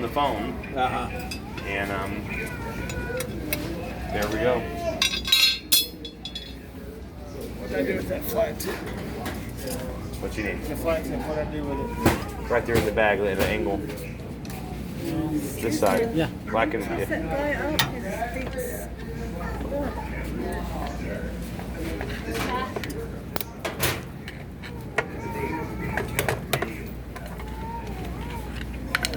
on the phone. And there we go. What did I do with that flat tip? What you need? The flat tip, what did I do with it? Right there in the bag at an angle. This side. Yeah. Black and That guy up his sticks.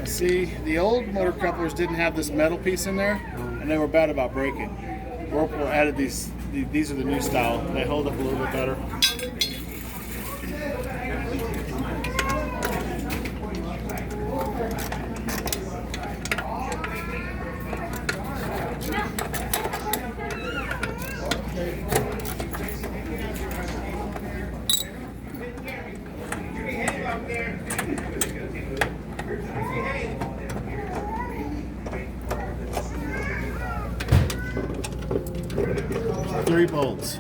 See, the old motor couplers didn't have this metal piece in there, and they were bad about breaking. Whirlpool added these. These are the new style. They hold up a little bit better. Three bolts.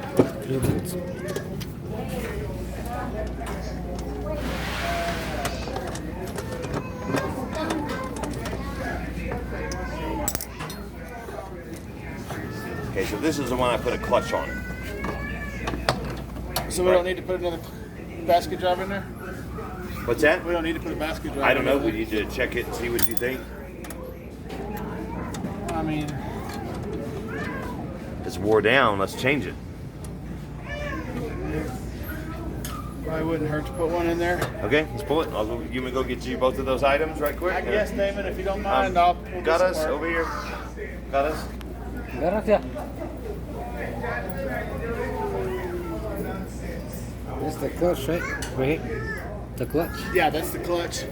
Okay, so this is the one I put a clutch on. So we don't need to put another basket drive in there? What's that? We don't need to put a basket drive I don't know. in We there? need to check it and see what you think. I mean, It's wore down. Let's change it. probably wouldn't hurt to put one in there. Okay, let's pull it. You want me to go get you both of those items right quick? I guess, Damon, if you don't mind, I'll pull Got this us apart. over here. Got us. Gracias. That's the clutch, right? Right here. The clutch. Yeah, that's the clutch.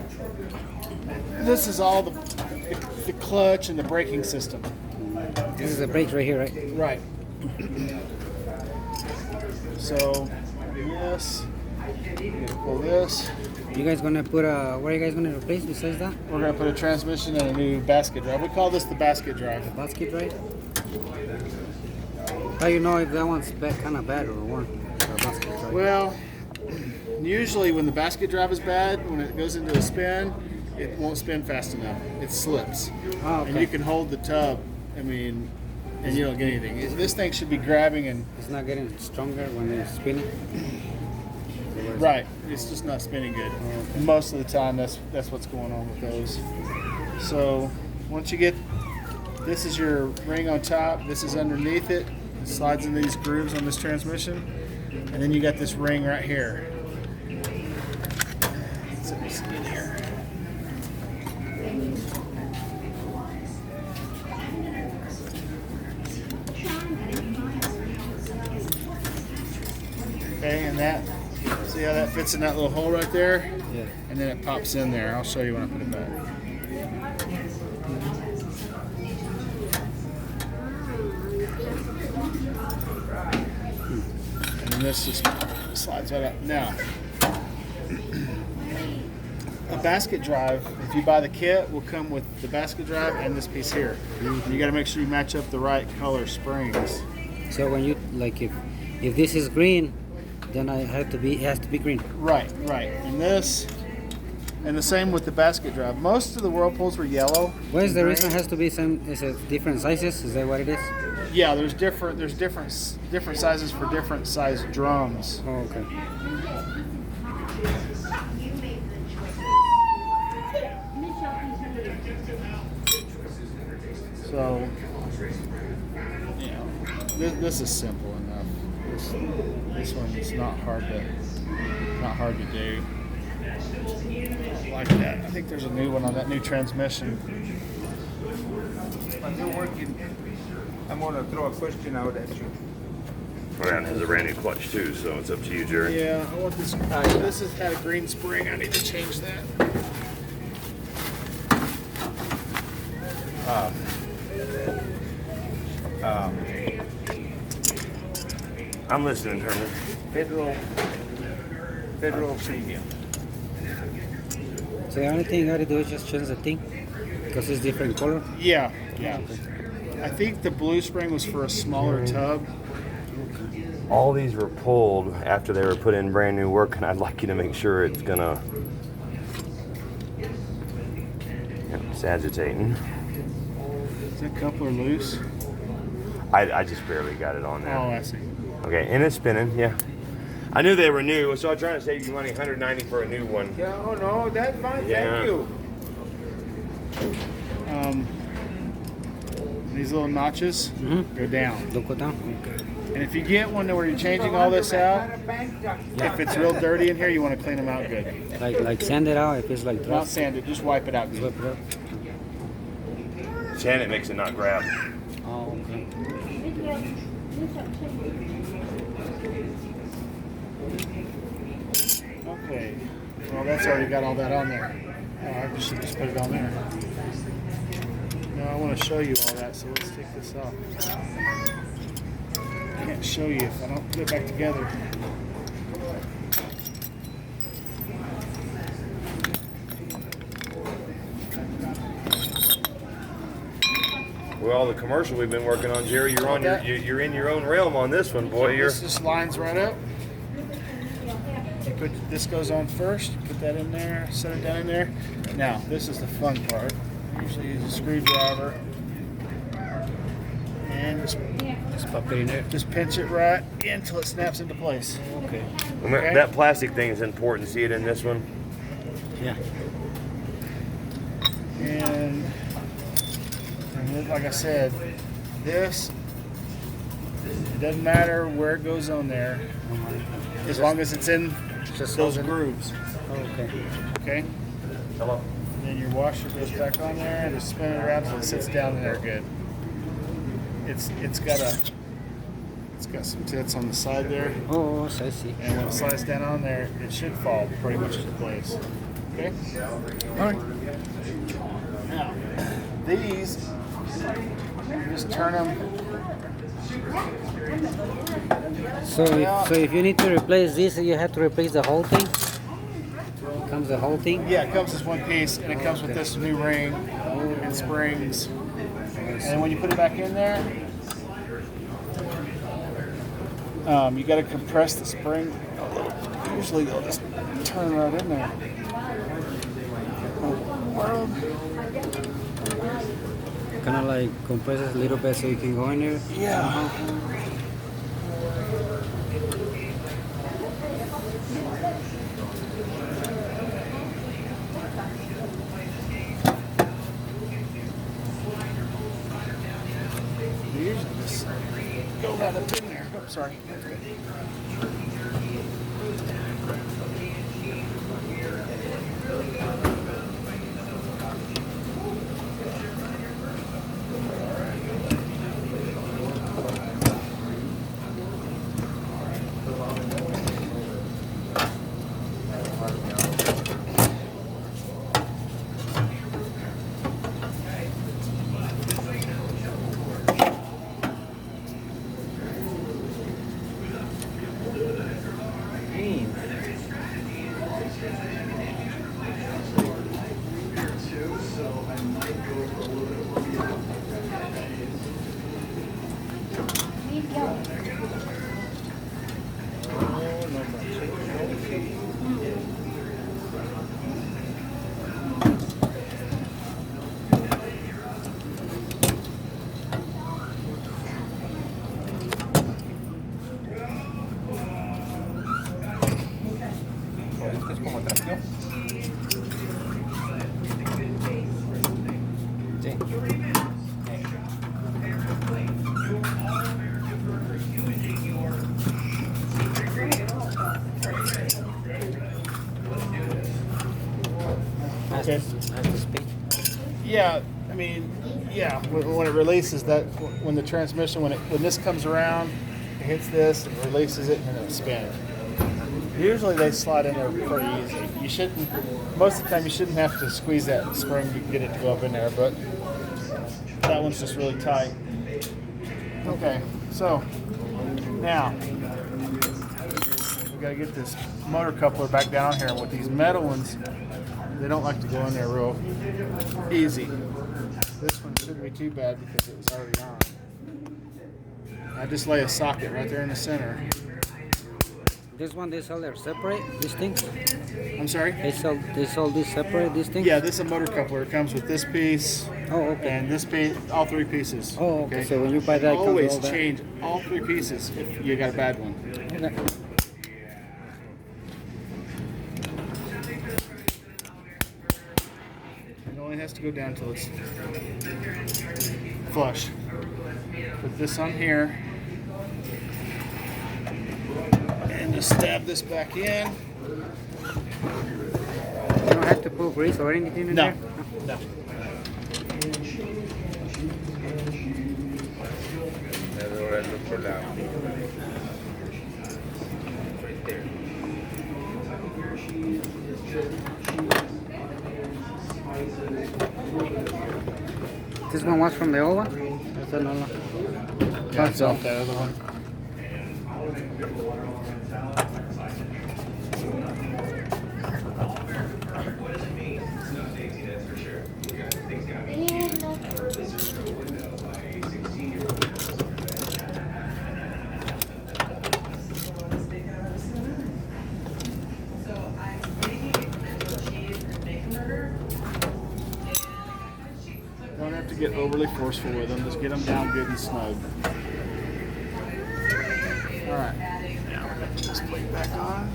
This is all the clutch and the braking system. This is the brakes right here, right? Right. So, yes. Pull this. You guys gonna put what are you guys gonna replace besides that? We're going to put a transmission and a new basket drive. We call this the basket drive. The basket, right? How you know if that one's kind of bad or worn? The basket, right? Well, usually when the basket drive is bad, when it goes into a spin, it won't spin fast enough. It slips. Oh, And okay. you can hold the tub, and you don't get anything. This thing should be grabbing and, It's not getting stronger when it's spinning. right, it's just not spinning good. And most of the time, that's what's going on with those. So once you get, this is your ring on top, this is underneath it. It slides in these grooves on this transmission. And then you got this ring right here. So it's in here. Okay, and that, see how that fits in that little hole right there? Yeah. And then it pops in there. I'll show you when I put it back. And then this just slides right up. Now, a basket drive, if you buy the kit, will come with the basket drive and this piece here. And you got to make sure you match up the right color springs. So when you if this is green, then it has to be green. Right, right. And this, and the same with the basket drive. Most of the Whirlpools were yellow. What is the and reason it gray. has to be same? Is it different sizes? Is that what it is? Yeah, there's different sizes for different size drums. Oh, okay. So, you know, this is simple enough. This one is not hard to do. Like that. I think there's a new one on that new transmission. When you're working, I'm gonna throw a question out at you. Ryan has a brand new clutch too, so it's up to you, Jerry. Yeah, I want this. This has had a green spring. I need to change that. I'm listening, Herman. Federal premium. So the only thing you gotta do is just change the thing because it's different color. Yeah, yeah. I think the blue spring was for a smaller tub. All these were pulled after they were put in brand new work, and I'd like you to make sure it's gonna It's agitating. Is that coupler loose? I just barely got it on there. Oh, I see. Okay, and it's spinning, yeah. I knew they were new, so I'm trying to save you money, $190 for a new one. Yeah, oh no, that's fine, Yeah. thank you. These little notches go down. Don't go down. Okay. And if you get one where you're changing all this out, if it's real dirty in here, you want to clean them out good. Like sand it out if it's like Not dust. sand it, just wipe it out good. Whip it up. Sand it makes it not grab. Oh, okay. Okay. Well, that's already got all that on there. Oh, I should just put it on there. No, I want to show you all that, so let's take this off. I can't show you if I don't put it back together. Well, the commercial we've been working on, Jerry, you're on you're in your own realm on this one, boy. This just lines right up. You put this goes on first. Put that in there. Set it down in there. Now this is the fun part. I usually use a screwdriver and Just pop it in there. just pinch it right until it snaps into place. Okay. Okay. That plastic thing is important. See it in this one? Yeah. And then, like I said, this it doesn't matter where it goes on there, as long as it's in Just those hold it. grooves. Okay. Okay. Hello. And then your washer goes back on there and just spin it around until it sits down in there good. It's got some tits on the side there, Oh, I see. and when it slides down on there, it should fall pretty much into place. Okay. All right. Now, these you just turn them. So if you need to replace this, you have to replace the whole thing. Comes the whole thing. Yeah, it comes as one piece, and it comes with this new ring and springs. And then when you put it back in there, you got to compress the spring a little. Usually, they'll just turn right in there. Oh, world. Kind of like compress it a little bit so you can go in there. Yeah. They usually just go right up in there. Oh, sorry. Esto es como tracción. Sí. Okay. Has to speed. Yeah, I mean, yeah. When it releases that, when the transmission, when this comes around, it hits this and releases it, and it'll spin. Usually they slide in there pretty easy. You shouldn't. Most of the time, you shouldn't have to squeeze that spring to get it to go up in there, but that one's just really tight. Okay, so now we gotta get this motor coupler back down here. With these metal ones, they don't like to go in there real easy. This one shouldn't be too bad because it was already on. I just lay a socket right there in the center. This one they sell, they're separate, these things? I'm sorry? They sell these separate, these things? Yeah, this is a motor coupler. It comes with this piece Oh, okay. and this piece, all three pieces. Oh, okay. So when you buy that, it comes with always all that. change all three pieces if you got a bad one. Okay. It only has to go down till it's flush. Put this on here. And just stab this back in. You don't have to put grease or anything in No. there? No. Ahora el otro lado. This one was from the old one? That's another one. That's off that other one. Don't have to get overly forceful with them. Just get them down good and snug. All right. Now we're going to put this plate back on.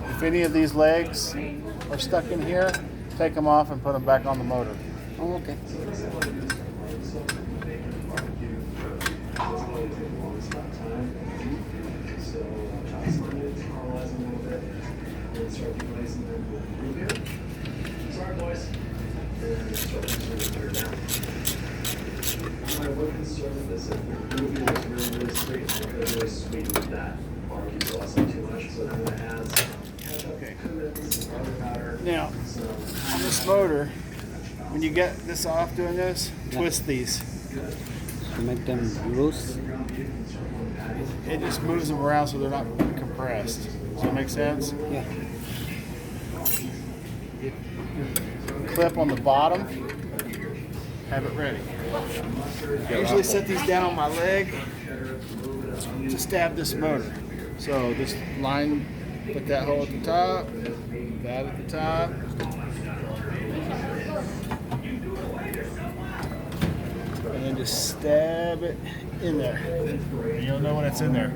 If any of these legs are stuck in here, take them off and put them back on the motor. Oh, okay. Okay. Now, on this motor, when you get this off doing this, twist these. To make them loose. It just moves them around so they're not compressed. Does that make sense? Yeah. Clip on the bottom, have it ready. I usually set these down on my leg to stab this motor. So this line, put that hole at the top, that at the top. And then just stab it in there. You'll know when it's in there.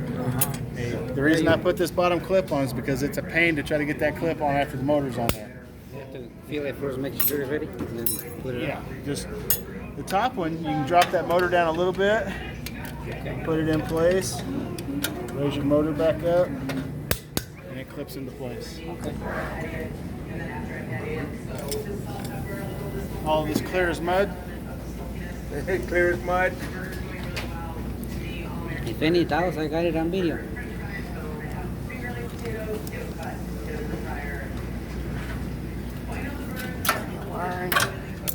Hey, the reason I put this bottom clip on is because it's a pain to try to get that clip on after the motor's on there. You have to feel it first, make sure it's ready, and then put it Yeah, on. just the top one, you can drop that motor down a little bit, put it in place, raise your motor back up, and it clips into place. Okay. All this clear as mud. Clear as mud. If any doubts, I got it on video.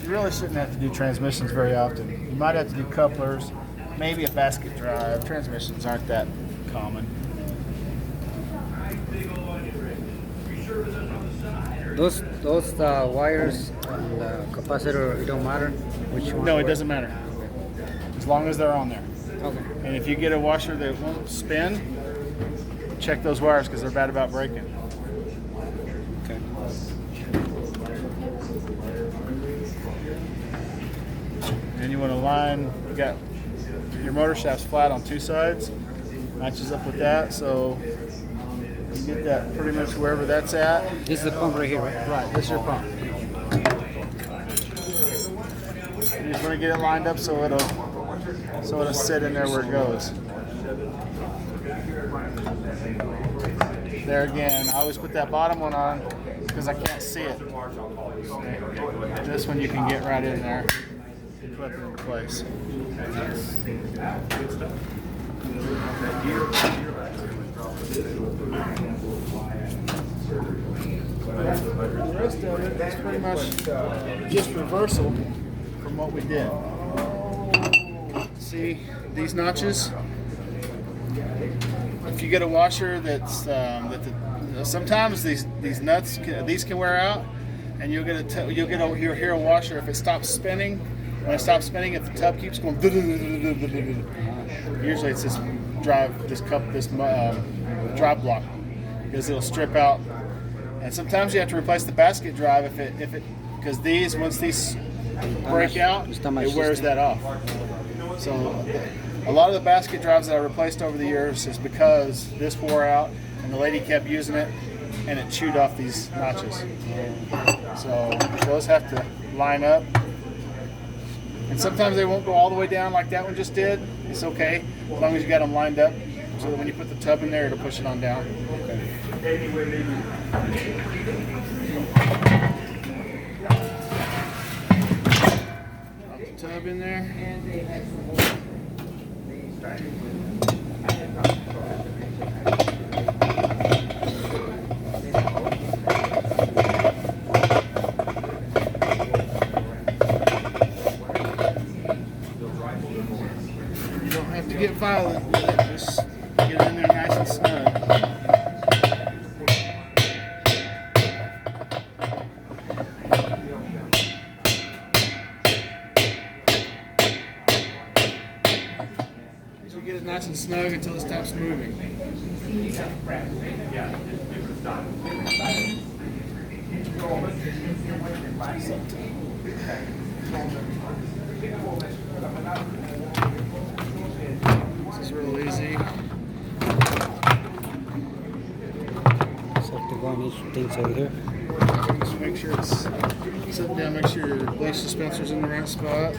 You really shouldn't have to do transmissions very often. You might have to do couplers, maybe a basket drive. Transmissions aren't that common. Those wires and the capacitor, it don't matter which one. No, it doesn't matter. As long as they're on there. Okay. And if you get a washer that won't spin, check those wires because they're bad about breaking. Okay. And you want to line, you got your motor shaft's flat on two sides, matches up with that, so you get that pretty much wherever that's at. This is the pump right here, right? Right, this is your pump. You just want to get it lined up so it'll sit in there where it goes. There again, I always put that bottom one on because I can't see it. This one you can get right in there and clip it into place. The rest of it is pretty much just reversal from what we did. See these notches? If you get a washer that's sometimes these nuts these can wear out, and you'll hear a washer if it stops spinning. When it stops spinning, if the tub keeps going, usually it's this drive block, because it'll strip out. And sometimes you have to replace the basket drive because once these break out, it wears that off. So a lot of the basket drives that I replaced over the years is because this wore out and the lady kept using it and it chewed off these notches. So those have to line up. And sometimes they won't go all the way down like that one just did. It's okay, as long as you got them lined up so that when you put the tub in there, it'll push it on down. Drop the tub in there. You don't have to get violent with it, just get it in there nice and snug. So get it nice and snug until it stops moving. This is real easy. Just have to go on each thing over here. Just make sure it's sitting down, make sure your bleach dispenser's in the right spot.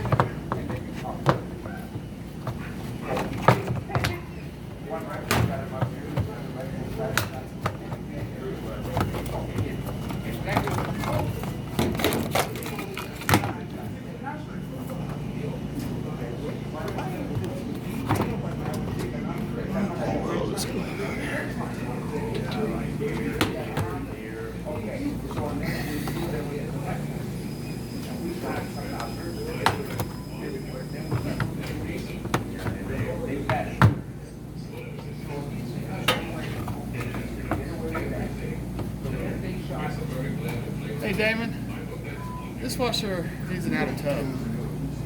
Hey Damon, this washer needs an outer tub.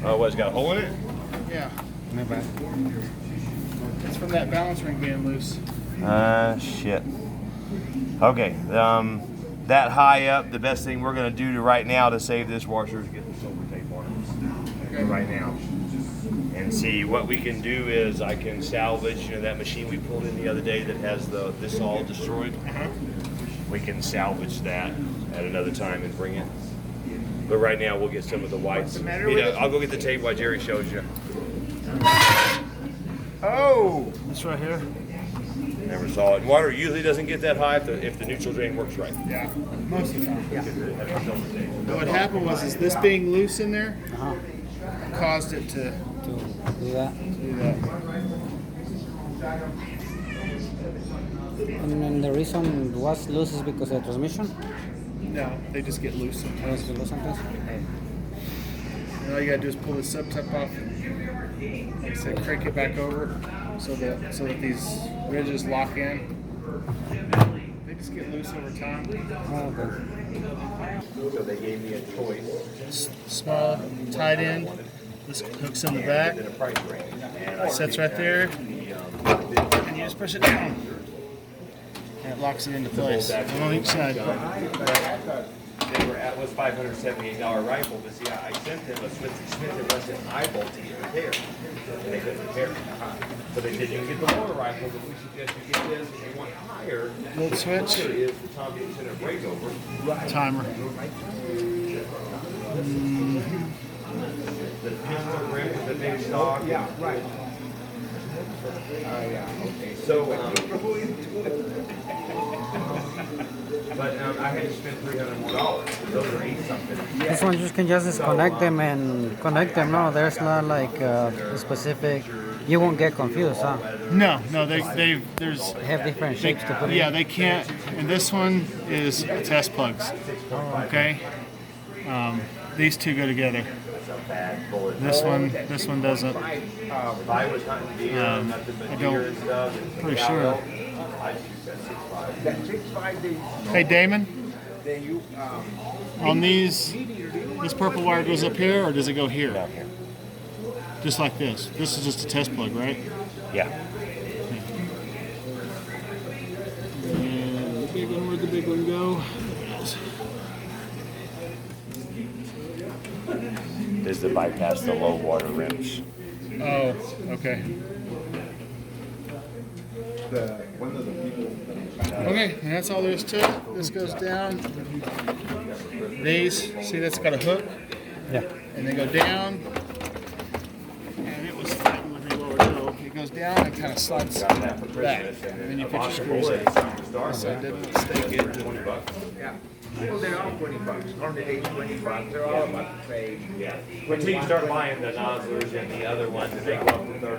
Oh, what, it's got a hole in it? Yeah, My bad. it's from that balance ring being loose. Shit. Okay, that high up, the best thing we're gonna do right now to save this washer is get the silver tape on it. Okay. Right now. And see, what we can do is I can salvage, that machine we pulled in the other day that has this all destroyed. We can salvage that at another time and bring it. But right now we'll get some of the whites. I'll go get the tape while Jerry shows you. Oh! This right here? Never saw it. Water usually doesn't get that high if the neutral drain works right. Yeah, most of the time. What happened was this being loose in there caused it to Do that. do that. And the reason was loose is because of the transmission? No, they just get loose Or sometimes. is it loose sometimes? And all you gotta do is pull the sub top off and, like I said, crank it back over so that these ridges lock in. They just get loose over time. Oh, okay. So they gave me a choice. Small, tight end. This hooks in the back. Sets right there. And you just push it down. And it locks it into place. And on each side. They were at was $578 rifle, but see, I sent them a Smith & Wesson eyebolt to get repaired, and they couldn't repair it. So they said you can get the motor rifle, but we suggest you get this if you want higher. Little switch. Here it is, the Tom Dixon and breakover. Timer. The pistol grip with the big stock. Yeah, right. Okay. So, but I had to spend $300 more. Those are $8-something. This one you can just disconnect them and connect them. No, there's not like a specific. You won't get confused, huh? No, there's They have different shapes to put in. yeah, they can't. And this one is test plugs. Okay. These two go together. This one doesn't. If I was hunting deer, nothing but I deer don't- and stuff. Pretty sure. I'd shoot that 6.5. That 6.5, Hey Damon, then you, On these, this purple wire goes up here, or does it go here? Down here. Just like this. This is just a test plug, right? Yeah. And the big one, where'd the big one go? This is to bypass the low water rims. Oh, okay. Okay, and that's all there is to it. This goes down. These, see that's got a hook? Yeah. And they go down. And it was fighting with me a while ago. It goes down and kind of slides back. And then you put your screws in. So it didn't stay good. Yeah. Well, they're all $20. Only they $20. They're all about the same. Yeah. Until you start buying the nozzlers and the other ones, and they go up to 30.